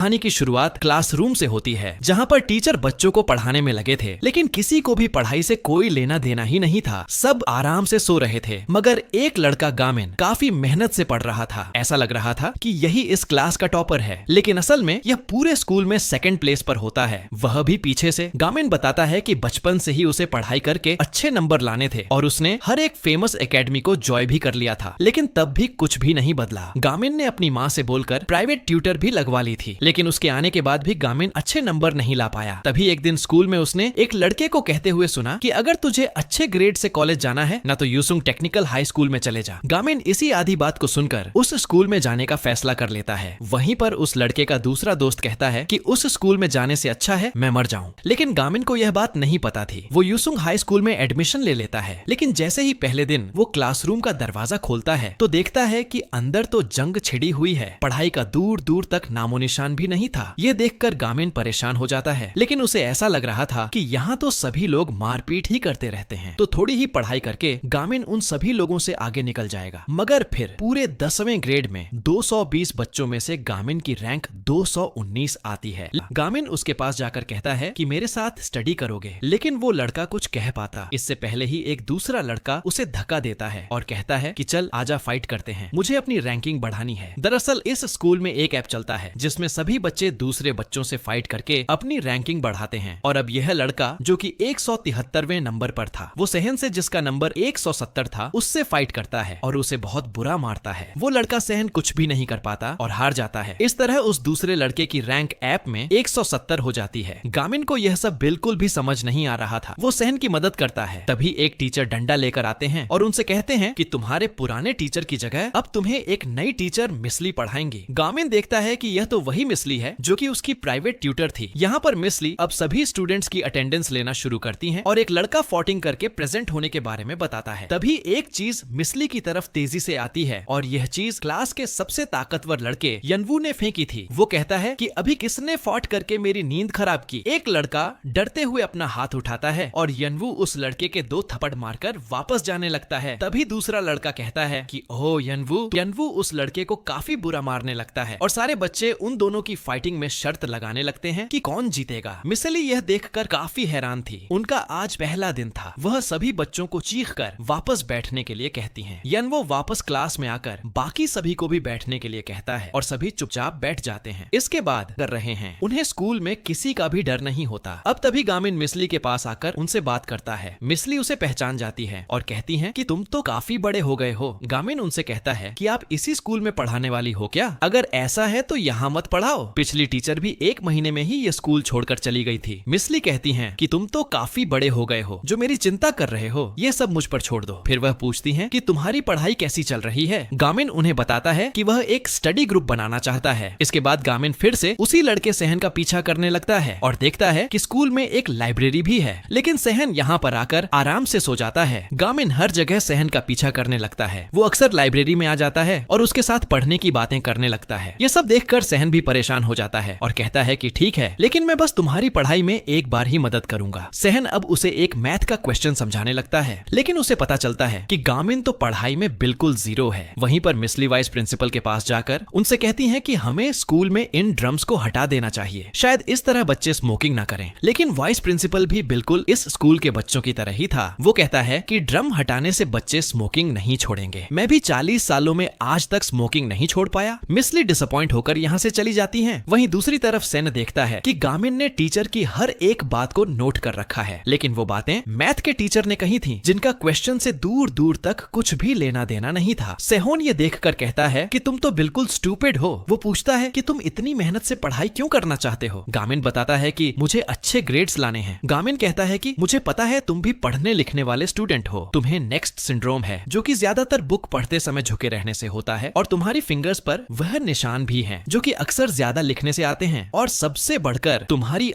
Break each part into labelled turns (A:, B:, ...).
A: कहानी की शुरुआत क्लासरूम से होती है, जहाँ पर टीचर बच्चों को पढ़ाने में लगे थे, लेकिन किसी को भी पढ़ाई से कोई लेना देना ही नहीं था। सब आराम से सो रहे थे, मगर एक लड़का गामिन काफी मेहनत से पढ़ रहा था। ऐसा लग रहा था कि यही इस क्लास का टॉपर है, लेकिन असल में यह पूरे स्कूल में सेकंड प्लेस पर होता है, वह भी पीछे से। गामिन बताता है कि बचपन से ही उसे पढ़ाई करके अच्छे नंबर लाने थे और उसने हर एक फेमस एकेडमी को जॉय भी कर लिया था, लेकिन तब भी कुछ भी नहीं बदला। गामिन ने अपनी माँ से बोलकर प्राइवेट ट्यूटर भी लगवा ली थी, लेकिन उसके आने के बाद भी गामिन अच्छे नंबर नहीं ला पाया। तभी एक दिन स्कूल में उसने एक लड़के को कहते हुए सुना कि अगर तुझे अच्छे ग्रेड से कॉलेज जाना है ना तो यूसुंग टेक्निकल हाई स्कूल में चले जा। गामिन इसी आधी बात को सुनकर उस स्कूल में जाने का फैसला कर लेता है। वहीं पर उस लड़के का दूसरा दोस्त कहता है कि उस स्कूल में जाने से अच्छा है मैं मर जाऊं, लेकिन गामिन को यह बात नहीं पता थी। वो यूसुंग हाई स्कूल में एडमिशन ले लेता है, लेकिन जैसे ही पहले दिन वो क्लासरूम का दरवाजा खोलता है तो देखता है कि अंदर तो जंग छिड़ी हुई है, पढ़ाई का दूर दूर तक नामो निशान भी नहीं था। ये देखकर गामिन परेशान हो जाता है, लेकिन उसे ऐसा लग रहा था कि यहाँ तो सभी लोग मारपीट ही करते रहते हैं, तो थोड़ी ही पढ़ाई करके गामिन उन सभी लोगों से आगे निकल जाएगा। मगर फिर पूरे 10वें ग्रेड में 220 बच्चों में से गामिन की रैंक 219 आती है। गामिन उसके पास जाकर कहता है कि मेरे साथ स्टडी करोगे, लेकिन वो लड़का कुछ कह पाता इससे पहले ही एक दूसरा लड़का उसे धक्का देता है और कहता है कि चल आजा फाइट करते हैं, मुझे अपनी रैंकिंग बढ़ानी है। दरअसल इस स्कूल में एक ऐप चलता है जिसमें सभी बच्चे दूसरे बच्चों से फाइट करके अपनी रैंकिंग बढ़ाते हैं, और अब यह लड़का जो कि 173वें नंबर पर था, वो सहन से जिसका नंबर 170 था उससे फाइट करता है और उसे बहुत बुरा मारता है। वो लड़का सहन कुछ भी नहीं कर पाता और हार जाता है। इस तरह उस दूसरे लड़के की रैंक ऐप में 170 हो जाती है। गामिन को यह सब बिल्कुल भी समझ नहीं आ रहा था। वो सहन की मदद करता है। तभी एक टीचर डंडा लेकर आते हैं और उनसे कहते हैं कि तुम्हारे पुराने टीचर की जगह अब तुम्हें एक नई टीचर मिसली पढ़ाएंगी। गामिन देखता है कि यह तो वही मिसली है जो कि उसकी प्राइवेट ट्यूटर थी। यहाँ पर मिसली अब सभी स्टूडेंट्स की अटेंडेंस लेना शुरू करती हैं और एक लड़का फॉटिंग करके प्रेजेंट होने के बारे में बताता है। तभी एक चीज मिसली की तरफ तेजी से आती है और यह चीज क्लास के सबसे ताकतवर लड़के यनवू ने फेंकी थी। वो कहता है कि अभी किसने फॉट करके मेरी नींद खराब की। एक लड़का डरते हुए अपना हाथ उठाता है और यनवू उस लड़के के 2 थप्पड़ मारकर वापस जाने लगता है। तभी दूसरा लड़का कहता है कि ओह यनवू उस लड़के को काफी बुरा मारने लगता है और सारे बच्चे उन दोनों की फाइटिंग में शर्त लगाने लगते हैं कि कौन जीतेगा। मिसली यह देखकर काफी हैरान थी। उनका आज पहला दिन था। वह सभी बच्चों को चीखकर वापस बैठने के लिए कहती हैं। यनवो वापस क्लास में आकर बाकी सभी को भी बैठने के लिए कहता है और सभी चुपचाप बैठ जाते हैं। इसके बाद कर रहे हैं उन्हें स्कूल में किसी का भी डर नहीं होता। अब तभी गामिन मिसली के पास आकर उनसे बात करता है। मिसली उसे पहचान जाती है और कहती है कि तुम तो काफी बड़े हो गए हो। गामिन उनसे कहता है कि आप इसी स्कूल में पढ़ाने वाली हो क्या? अगर ऐसा है तो यहाँ मत पढ़ाओ। पिछली टीचर भी 1 महीने में ही ये स्कूल छोड़कर चली गई थी। मिसली कहती हैं कि तुम तो काफी बड़े हो गए हो, जो मेरी चिंता कर रहे हो ये सब मुझ पर छोड़ दो। फिर वह पूछती हैं कि तुम्हारी पढ़ाई कैसी चल रही है। गामिन उन्हें बताता है कि वह एक स्टडी ग्रुप बनाना चाहता है। इसके बाद गामिन फिर से उसी लड़के सहन का पीछा करने लगता है और देखता है कि स्कूल में एक लाइब्रेरी भी है, लेकिन सहन यहाँ पर आकर आराम से सो जाता है। गामिन हर जगह सहन का पीछा करने लगता है। वो अक्सर लाइब्रेरी में आ जाता है और उसके साथ पढ़ने की बातें करने लगता है। ये सब देखकर सहन भी परेशान हो जाता है और कहता है कि ठीक है, लेकिन मैं बस तुम्हारी पढ़ाई में एक बार ही मदद करूंगा। सहन अब उसे एक मैथ का क्वेश्चन समझाने लगता है, लेकिन उसे पता चलता है कि गामिन तो पढ़ाई में बिल्कुल जीरो है। वहीं पर मिसली वाइस प्रिंसिपल के पास जाकर उनसे कहती हैं कि हमें स्कूल में इन ड्रम्स को हटा देना चाहिए, शायद इस तरह बच्चे स्मोकिंग ना करें। लेकिन वाइस प्रिंसिपल भी बिल्कुल इस स्कूल के बच्चों की तरह ही था। वो कहता है कि ड्रम हटाने से बच्चे स्मोकिंग नहीं छोड़ेंगे। मैं भी 40 सालों में आज तक स्मोकिंग नहीं छोड़ पाया। मिसली डिसअपॉइंट होकर यहाँ से चली जाती हैं। वहीं दूसरी तरफ सेन देखता है कि गामिन ने टीचर की हर एक बात को नोट कर रखा है, लेकिन वो बातें मैथ के टीचर ने कही थी जिनका क्वेश्चन से दूर दूर तक कुछ भी लेना देना नहीं था। सेहोन ये देखकर कहता है कि तुम तो बिल्कुल स्टूपिड हो। वो पूछता है कि तुम इतनी मेहनत से पढ़ाई क्यों करना चाहते हो। गामिन बताता है कि मुझे अच्छे ग्रेड्स लाने हैं। गामिन कहता है कि मुझे पता है तुम भी पढ़ने लिखने वाले स्टूडेंट हो, तुम्हें नेक्स्ट सिंड्रोम है जो कि ज्यादातर बुक पढ़ते समय झुके रहने से होता है, और तुम्हारी फिंगर्स पर वह निशान भी हैं जो कि अक्सर ज्यादा लिखने से आते हैं, और सबसे बढ़कर तुम्हारी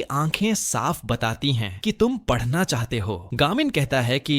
A: आंखें साफ बताती हैं कि तुम पढ़ना चाहते हो। गामिन कहता है कि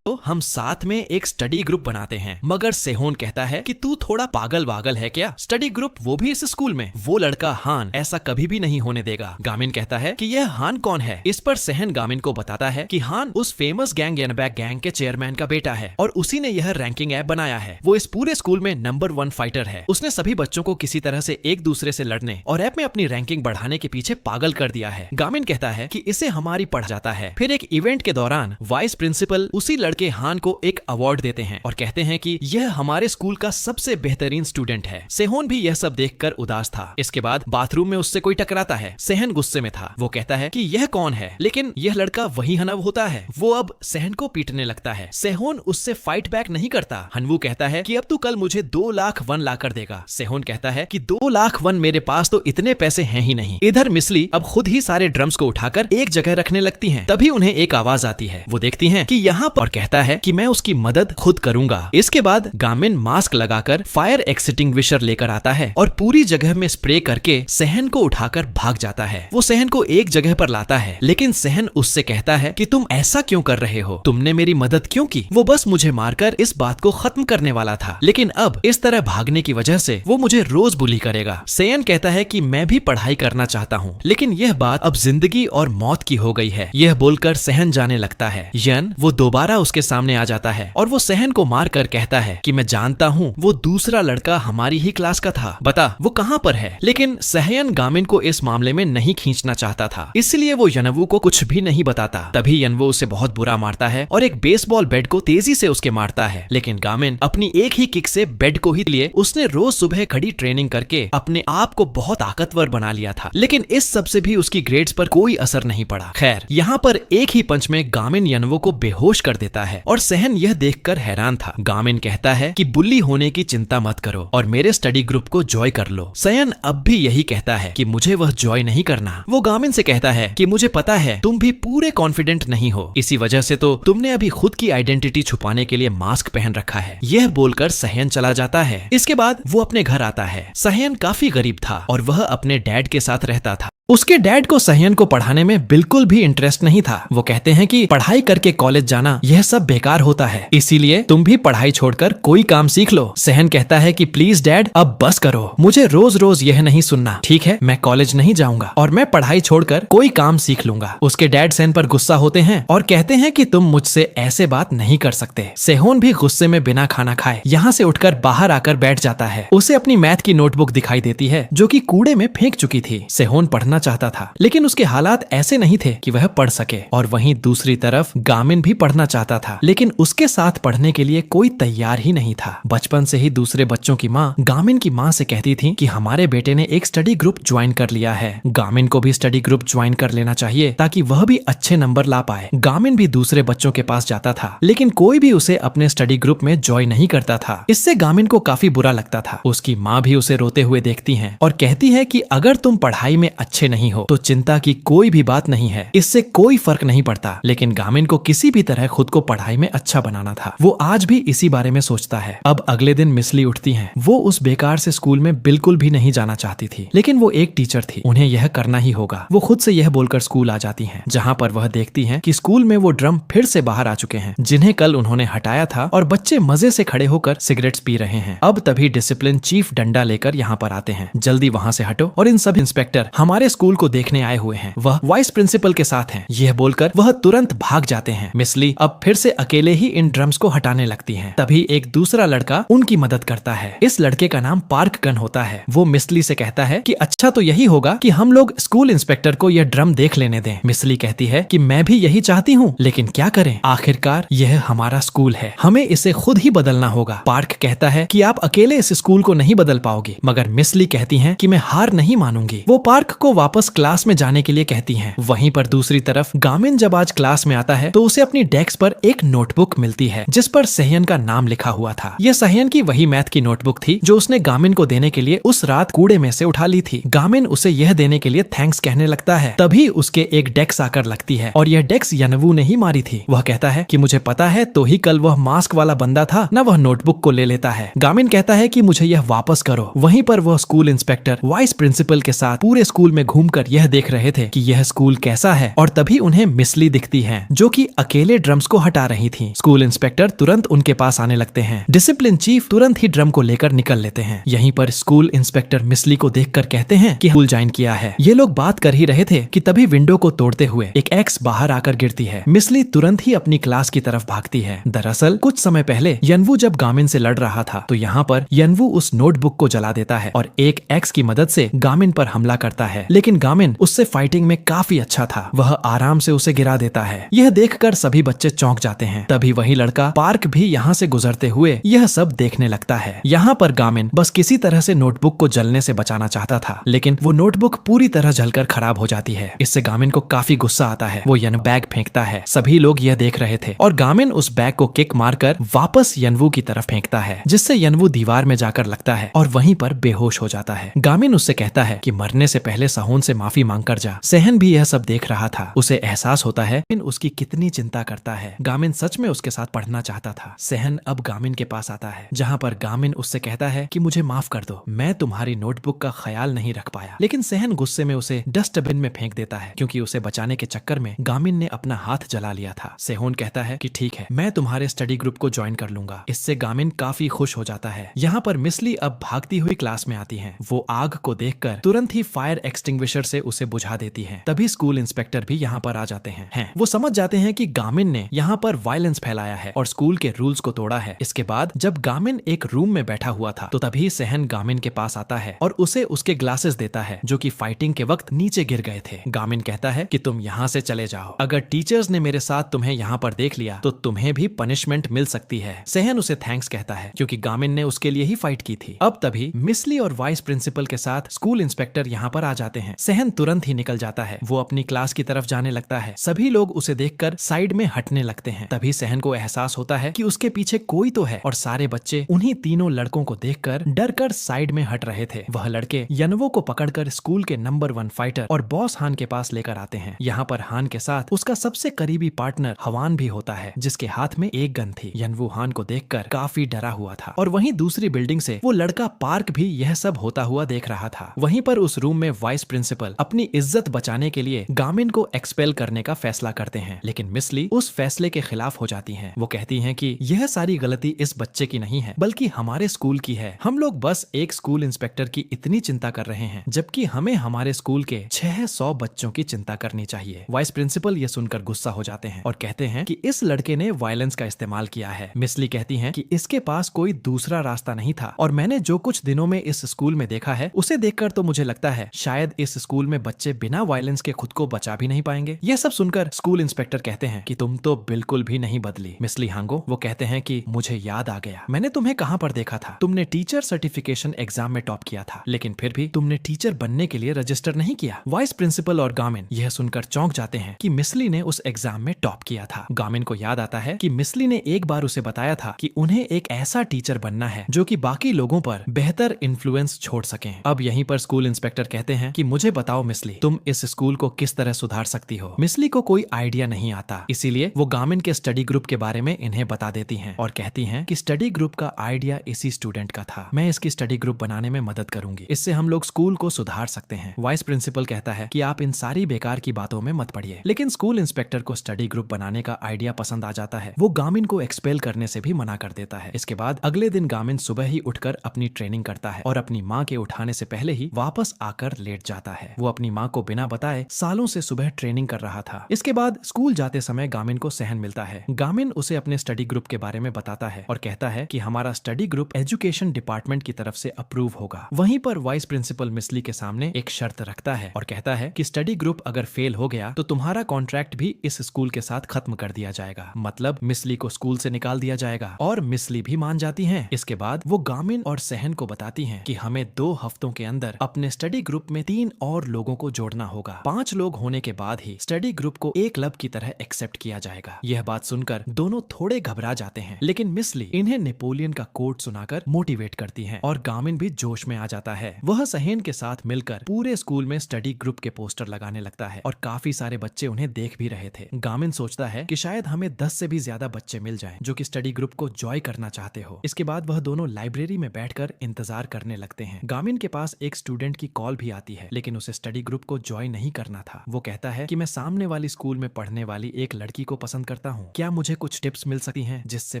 A: तो हम साथ में एक स्टडी ग्रुप बनाते हैं, मगर सेहोन कहता है कि तू थोड़ा पागल वागल है क्या, स्टडी ग्रुप वो भी इस स्कूल में। वो लड़का हान ऐसा कभी भी नहीं होने देगा। गामिन कहता है कि यह हान कौन है। इस पर सेहन गामिन को बताता है कि हान उस फेमस गैंग यनबैक गैंग के चेयरमैन का बेटा है और उसी ने यह रैंकिंग ऐप बनाया है। वो इस पूरे स्कूल में नंबर 1 फाइटर है। उसने सभी बच्चों को किसी तरह से एक दूसरे से लड़ने और ऐप में अपनी रैंकिंग बढ़ाने के पीछे पागल कर दिया है। गामिन कहता है कि इसे हमारी पढ़ जाता है। फिर एक इवेंट के दौरान वाइस प्रिंसिपल उसी लड़के हान को एक अवार्ड देते हैं और कहते हैं कि यह हमारे स्कूल का सबसे बेहतरीन स्टूडेंट है। सेहोन भी यह सब देखकर उदास था। इसके बाद बाथरूम में उससे कोई टकराता है। सेहन गुस्से में था। वो कहता है कि यह कौन है, लेकिन यह लड़का वही हनव होता है। वो अब सेहन को पीटने लगता है। सेहोन उससे फाइट बैक नहीं करता। हनवू कहता है कि अब तू कल मुझे 2 लाख वन ला कर देगा। सेहोन कहता है कि 2 लाख वन मेरे पास तो इतने पैसे हैं ही नहीं। इधर मिसली अब खुद ही सारे ड्रम्स को उठाकर एक जगह रखने लगती हैं। तभी उन्हें एक आवाज आती है। वो देखती हैं कि यहाँ पर कहता है कि मैं उसकी मदद खुद करूंगा। इसके बाद गामिन मास्क लगाकर फायर एक्सटिंग्विशर लेकर आता है और पूरी जगह में स्प्रे करके सहन को उठाकर भाग जाता है। वो सहन को एक जगह पर लाता है, लेकिन सहन उससे कहता है कि तुम ऐसा क्यों कर रहे हो, तुमने मेरी मदद क्यों की। वो बस मुझे मारकर इस बात को खत्म करने वाला था, लेकिन अब इस तरह भागने की वजह से वो मुझे रोज बुली करेगा। सेयन कहता है कि मैं भी पढ़ाई करना चाहता हूँ, लेकिन यह बात अब जिंदगी और मौत की हो गई है। यह बोलकर सहन जाने लगता है। यन वो दोबारा उसके सामने आ जाता है और वो सहन को मारकर कहता है कि मैं जानता हूँ वो दूसरा लड़का हमारी ही क्लास का था, बता वो कहाँ पर है। लेकिन सहयन गामिन को इस मामले में नहीं खींचना चाहता था, इसलिए वो यनवू को कुछ भी नहीं बताता। तभी यनवू उसे बहुत बुरा मारता है और एक बेसबॉल बैट को तेजी से उसके मारता है, लेकिन गामिन अपनी एक ही किक से बैट को ही लिए उसने रोज सुबह खड़ी ट्रेनिंग करके अपने आप को बहुत ताकतवर बना लिया था। लेकिन इस सब से भी उसकी ग्रेड्स पर कोई असर नहीं पड़ा। खैर, यहाँ पर एक ही पंच में गामिन यनवू को बेहोश कर देता है और सहन यह देखकर हैरान था। गामिन कहता है कि बुल्ली होने की चिंता मत करो और मेरे स्टडी ग्रुप को जॉय कर लो। सहन अब भी यही कहता है कि मुझे वह जॉय नहीं करना। वो गामिन से कहता है कि मुझे पता है तुम भी पूरे कॉन्फिडेंट नहीं हो, इसी वजह से तो तुमने अभी खुद की आइडेंटिटी छुपाने के लिए मास्क पहन रखा है। यह बोलकर सहन चला जाता है। इसके बाद वो अपने घर आता है। सहन काफी गरीब था और वह अपने डैड के साथ रहता था। उसके डैड को सहन को पढ़ाने में बिल्कुल भी इंटरेस्ट नहीं था। वो कहते हैं कि पढ़ाई करके कॉलेज जाना यह सब बेकार होता है, इसीलिए तुम भी पढ़ाई छोड़कर कोई काम सीख लो। सहन कहता है कि प्लीज डैड अब बस करो, मुझे रोज रोज यह नहीं सुनना। ठीक है, मैं कॉलेज नहीं जाऊंगा और मैं पढ़ाई छोड़कर कोई काम सीख लूंगा। उसके डैड सहन पर गुस्सा होते हैं और कहते हैं कि तुम मुझसे ऐसे बात नहीं कर सकते। सेहोन भी गुस्से में बिना खाना खाए यहाँ से उठकर बाहर आकर बैठ जाता है। उसे अपनी मैथ की नोटबुक दिखाई देती है जो कि कूड़े में फेंक चुकी थी। सेहोन पढ़ना चाहता था, लेकिन उसके हालात ऐसे नहीं थे कि वह पढ़ सके। और वहीं दूसरी तरफ गामिन भी पढ़ना चाहता था, लेकिन उसके साथ पढ़ने के लिए कोई तैयार ही नहीं था। बचपन से ही दूसरे बच्चों की माँ गामिन की माँ से कहती थी कि हमारे बेटे ने एक स्टडी ग्रुप ज्वाइन कर लिया है, गामिन को भी स्टडी ग्रुप ज्वाइन कर लेना चाहिए ताकि वह भी अच्छे नंबर ला पाए। गामिन भी दूसरे बच्चों के पास जाता था, लेकिन कोई भी उसे अपने स्टडी ग्रुप में ज्वाइन नहीं करता था। इससे गामिन को काफी बुरा लगता था। उसकी माँ भी उसे रोते हुए देखती है और कहती है कि अगर तुम पढ़ाई में अच्छे नहीं हो तो चिंता की कोई भी बात नहीं है, इससे कोई फर्क नहीं पड़ता। लेकिन गामिन को किसी भी तरह खुद को पढ़ाई में अच्छा बनाना था। वो आज भी इसी बारे में सोचता है। अब अगले दिन मिसली उठती हैं। वो उस बेकार से स्कूल में बिल्कुल भी नहीं जाना चाहती थी, लेकिन वो एक टीचर थी, उन्हें यह करना ही होगा। वो खुद से यह बोलकर स्कूल आ जाती हैं, जहाँ पर वह देखती हैं कि स्कूल में वो ड्रम फिर से बाहर आ चुके हैं, जिन्हें कल उन्होंने हटाया था, और बच्चे मजे से खड़े होकर सिगरेट्स पी रहे हैं। अब तभी डिसिप्लिन चीफ डंडा लेकर यहाँ पर आते हैं। जल्दी वहाँ से हटो और इन सब इंस्पेक्टर हमारे स्कूल को देखने आए हुए हैं, वह वाइस प्रिंसिपल के साथ हैं। यह बोलकर वह तुरंत भाग जाते हैं। मिसली अब फिर से अकेले ही इन ड्रम्स को हटाने लगती हैं। तभी एक दूसरा लड़का उनकी मदद करता है। इस लड़के का नाम पार्क गन होता है। वो मिसली से कहता है कि अच्छा तो यही होगा कि हम लोग स्कूल इंस्पेक्टर को यह ड्रम देख लेने दें। मिसली कहती है कि मैं भी यही चाहती हूँ, लेकिन क्या करें, आखिरकार यह हमारा स्कूल है, हमें इसे खुद ही बदलना होगा। पार्क कहता है कि आप अकेले इस स्कूल को नहीं बदल पाओगे, मगर मिसली कहती है कि मैं हार नहीं मानूंगी। वो पार्क को वापस क्लास में जाने के लिए कहती हैं। वहीं पर दूसरी तरफ गामिन जब आज क्लास में आता है तो उसे अपनी डेस्क पर एक नोटबुक मिलती है जिस पर सहयन का नाम लिखा हुआ था। यह सहयन की वही मैथ की नोटबुक थी जो उसने गामिन को देने के लिए उस रात कूड़े में से उठा ली थी। गामिन उसे यह देने के लिए थैंक्स कहने लगता है। तभी उसके एक डेस्क आकर लगती है और यह डेस्क यनवू ने ही मारी थी। वह कहता है कि मुझे पता है, तो ही कल वह मास्क वाला बंदा था ना, वह नोटबुक को ले लेता है। गामिन कहता है कि मुझे यह वापस करो। वहीं पर वह स्कूल इंस्पेक्टर वाइस प्रिंसिपल के साथ पूरे स्कूल में घूमकर यह देख रहे थे कि यह स्कूल कैसा है और तभी उन्हें मिस्ली दिखती है जो कि अकेले ड्रम्स को हटा रही थी। स्कूल इंस्पेक्टर तुरंत उनके पास आने लगते हैं। डिसिप्लिन चीफ तुरंत ही ड्रम को लेकर निकल लेते हैं। यहीं पर स्कूल इंस्पेक्टर मिस्ली को देखकर कहते हैं कि स्कूल ज्वाइन किया है। ये लोग बात कर ही रहे थे कि तभी विंडो को तोड़ते हुए एक एक्स बाहर आकर गिरती है। मिस्ली तुरंत ही अपनी क्लास की तरफ भागती है। दरअसल कुछ समय पहले यनवू जब गामिन से लड़ रहा था तो यहाँ पर यनवू उस नोटबुक को जला देता है और एक एक्स की मदद से गामिन पर हमला करता है। लेकिन गामिन उससे फाइटिंग में काफी अच्छा था, वह आराम से उसे गिरा देता है। यह देखकर सभी बच्चे चौंक जाते हैं। तभी वही लड़का पार्क भी यहाँ से गुजरते हुए यह सब देखने लगता है। यहाँ पर गामिन बस किसी तरह से नोटबुक को जलने से बचाना चाहता था, लेकिन वो नोटबुक पूरी तरह जलकर खराब हो जाती है। इससे गामिन को काफी गुस्सा आता है। वो यन बैग फेंकता है। सभी लोग यह देख रहे थे और गामिन उस बैग को किक मारकर वापस यनवू की तरफ फेंकता है, जिससे यनवू दीवार में जाकर लगता है और वहीं पर बेहोश हो जाता है। गामिन उससे कहता है कि मरने से पहले सहून से माफी मांग कर जा। सहन भी यह सब देख रहा था। उसे एहसास होता है कि उसकी कितनी चिंता करता है। गामिन सच में उसके साथ पढ़ना चाहता था। सहन अब गामिन के पास आता है, जहाँ पर गामिन उससे कहता है कि मुझे माफ कर दो, मैं तुम्हारी नोटबुक का ख्याल नहीं रख पाया। लेकिन सहन गुस्से में उसे डस्टबिन में फेंक देता है, क्योंकि उसे बचाने के चक्कर में गामिन ने अपना हाथ जला लिया था। सेहोन कहता है कि ठीक है, मैं तुम्हारे स्टडी ग्रुप को ज्वाइन कर लूंगा। इससे गामिन काफी खुश हो जाता है। यहाँ पर मिस्ली अब भागती हुई क्लास में आती है। वो आग को देखकर तुरंत ही फायर एक्सटिंग्विशर से उसे बुझा देती है। तभी स्कूल इंस्पेक्टर भी यहाँ पर आ जाते हैं। वो समझ जाते हैं कि गामिन ने यहाँ पर वायलेंस फैलाया है और स्कूल के रूल्स को तोड़ा है। इसके बाद जब गामिन एक रूम में बैठा हुआ था तो तभी सहन गामिन के पास आता है और उसे उसके ग्लासेस देता है जो कि फाइटिंग के वक्त नीचे गिर गए थे। गामिन कहता है कि तुम यहाँ से चले जाओ, अगर टीचर्स ने मेरे साथ तुम्हें यहाँ पर देख लिया तो तुम्हें भी पनिशमेंट मिल सकती है। सहन उसे थैंक्स कहता है क्योंकि गामिन ने उसके लिए ही फाइट की थी। अब तभी मिस्ली और वाइस प्रिंसिपल के साथ स्कूल इंस्पेक्टर यहाँ पर आ जाते हैं। सहन तुरंत ही निकल जाता है। वो अपनी क्लास की तरफ जाने लगता है। सभी लोग उसे देखकर साइड में हटने लगते हैं। तभी सहन को एहसास होता है कि उसके पीछे कोई तो है और सारे बच्चे उन्हीं तीनों लड़कों को देखकर डरकर साइड में हट रहे थे। वह लड़के यनवो को पकड़कर स्कूल के नंबर 1 फाइटर और बॉस हान के पास लेकर आते हैं। यहाँ पर हान के साथ उसका सबसे करीबी पार्टनर हवान भी होता है, जिसके हाथ में एक गन थी। यनवो हान को देखकर काफी डरा हुआ था और वहीं दूसरी बिल्डिंग से वो लड़का पार्क भी यह सब होता हुआ देख रहा था। वहीं पर उस रूम में वाइस प्रिंसिपल अपनी इज्जत बचाने के लिए गामिन को एक्सपेल करने का फैसला करते हैं, लेकिन मिस्ली उस फैसले के खिलाफ हो जाती हैं। वो कहती हैं कि यह सारी गलती इस बच्चे की नहीं है बल्कि हमारे स्कूल की है। हम लोग बस एक स्कूल इंस्पेक्टर की इतनी चिंता कर रहे हैं जबकि हमें हमारे स्कूल के 600 बच्चों की चिंता करनी चाहिए। वाइस प्रिंसिपल ये सुनकर गुस्सा हो जाते हैं और कहते हैं कि इस लड़के ने वायलेंस का इस्तेमाल किया है। मिस्ली कहती हैं कि इसके पास कोई दूसरा रास्ता नहीं था और मैंने जो कुछ दिनों में इस स्कूल में देखा है उसे देखकर तो मुझे लगता है शायद इस स्कूल में बच्चे बिना वायलेंस के खुद को बचा भी नहीं पाएंगे। यह सब सुनकर स्कूल इंस्पेक्टर कहते हैं कि तुम तो बिल्कुल भी नहीं बदली मिस्ली हांगो। वो कहते हैं कि मुझे याद आ गया, मैंने तुम्हें कहां पर देखा था। तुमने टीचर सर्टिफिकेशन एग्जाम में टॉप किया था, लेकिन फिर भी तुमने टीचर बनने के लिए रजिस्टर नहीं किया। वाइस प्रिंसिपल और गामिन यह सुनकर चौंक जाते हैं कि मिस्ली ने उस एग्जाम में टॉप किया था। गामिन को याद आता है कि मिस्ली ने एक बार उसे बताया था कि उन्हें एक ऐसा टीचर बनना है जो कि बाकी लोगों पर बेहतर इन्फ्लुएंस छोड़ सकें। अब यहीं पर स्कूल इंस्पेक्टर कहते हैं कि मुझे बताओ मिस्ली, तुम इस स्कूल को किस तरह सुधार सकती हो। मिस्ली को कोई आइडिया नहीं आता, इसीलिए वो गामिन के स्टडी ग्रुप के बारे में इन्हें बता देती हैं और कहती हैं कि स्टडी ग्रुप का आइडिया इसी स्टूडेंट का था। मैं इसकी स्टडी ग्रुप बनाने में मदद करूंगी, इससे हम लोग स्कूल को सुधार सकते हैं। वाइस प्रिंसिपल कहता है कि आप इन सारी बेकार की बातों में मत पड़िए, लेकिन स्कूल इंस्पेक्टर को स्टडी ग्रुप बनाने का आइडिया पसंद आ जाता है। वो गामिन को एक्सपेल करने से भी मना कर देता है। इसके बाद अगले दिन गामिन सुबह ही उठकर अपनी ट्रेनिंग करता है और अपनी माँ के उठाने से पहले ही वापस आकर लेट जाता है। वो अपनी माँ को बिना बताए सालों से सुबह ट्रेनिंग कर रहा था। इसके बाद स्कूल जाते समय गामिन को सहन मिलता है। गामिन उसे अपने स्टडी ग्रुप के बारे में बताता है और कहता है कि हमारा स्टडी ग्रुप एजुकेशन डिपार्टमेंट की तरफ से अप्रूव होगा। वहीं पर वाइस प्रिंसिपल मिस्ली के सामने एक शर्त रखता है और कहता है कि स्टडी ग्रुप अगर फेल हो गया तो तुम्हारा कॉन्ट्रैक्ट भी इस स्कूल के साथ खत्म कर दिया जाएगा, मतलब मिस्ली को स्कूल से निकाल दिया जाएगा। और मिस्ली भी मान जाती हैं। इसके बाद वो गामिन और सहन को बताती हैं कि हमें 2 हफ्तों के अंदर अपने स्टडी ग्रुप में 3 और लोगों को जोड़ना होगा। 5 लोग होने के बाद ही स्टडी ग्रुप को एक क्लब की तरह एक्सेप्ट किया जाएगा। यह बात सुनकर दोनों थोड़े घबरा जाते हैं, लेकिन मिस्ली इन्हें नेपोलियन का कोट सुनाकर मोटिवेट करती है और गामिन भी जोश में आ जाता है। वह सहन के साथ मिलकर पूरे स्कूल में स्टडी ग्रुप के पोस्टर लगाने लगता है और काफी सारे बच्चे उन्हें देख भी रहे थे। गामिन सोचता है कि शायद हमें 10 से भी ज्यादा बच्चे मिल जाएं जो कि स्टडी ग्रुप को ज्वाइन करना चाहते हो। इसके बाद वह दोनों लाइब्रेरी में बैठकर इंतजार करने लगते हैं। गामिन के पास एक स्टूडेंट की कॉल भी आती है, लेकिन उसे स्टडी ग्रुप को ज्वाइन नहीं करना था। वो कहता है कि मैं सामने वाली स्कूल में पढ़ने वाली एक लड़की को पसंद करता हूँ, क्या मुझे कुछ टिप्स मिल सकती हैं जिससे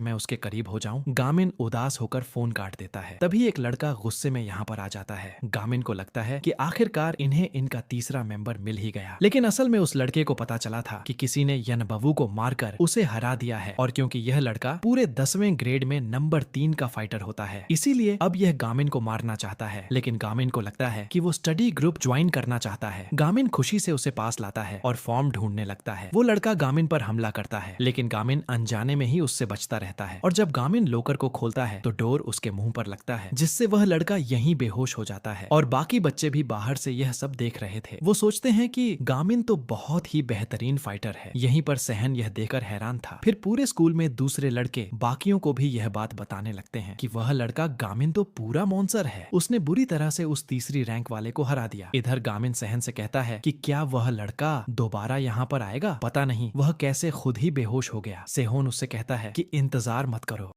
A: मैं उसके करीब हो जाऊं? गामिन उदास होकर फोन काट देता है। तभी एक लड़का गुस्से में यहाँ पर आ जाता है। गामिन को लगता है कि आखिरकार इन्हें इनका तीसरा मेंबर मिल ही गया, लेकिन असल में उस लड़के को पता चला था कि किसी ने यनबवू को मारकर उसे हरा दिया है, और क्योंकि यह लड़का पूरे 10वें ग्रेड में नंबर 3 का फाइटर होता है, इसीलिए अब यह गामिन को मारना चाहता है। लेकिन गामिन को लगता है कि वो स्टडी ग्रुप ज्वाइन करना चाहता है। गामिन खुशी से उसे पास लाता है और फॉर्म ढूंढने लगता है। वो लड़का गामिन पर हमला करता है, लेकिन गामिन अनजाने में ही उससे बचता रहता है, और जब गामिन लोकर को खोलता है तो डोर उसके मुंह पर लगता है, जिससे वह लड़का यहीं बेहोश हो जाता है। और बाकी बच्चे भी बाहर से यह सब देख रहे थे। वो सोचते हैं कि गामिन तो बहुत ही बेहतरीन फाइटर है। यहीं पर सहन यह देखकर हैरान था। फिर पूरे स्कूल में दूसरे लड़के बाकियों को भी यह बात बताने लगते हैं कि वह लड़का गामिन तो पूरा मॉन्स्टर है, उसने बुरी तरह से उस तीसरी रैंक वाले को हरा दिया। इधर गामिन सहन से कहता है कि क्या वह लड़का दोबारा यहाँ पर आएगा? पता नहीं वह कैसे खुद ही बेहोश हो गया। सेहोन उससे कहता है कि इंतजार मत करो,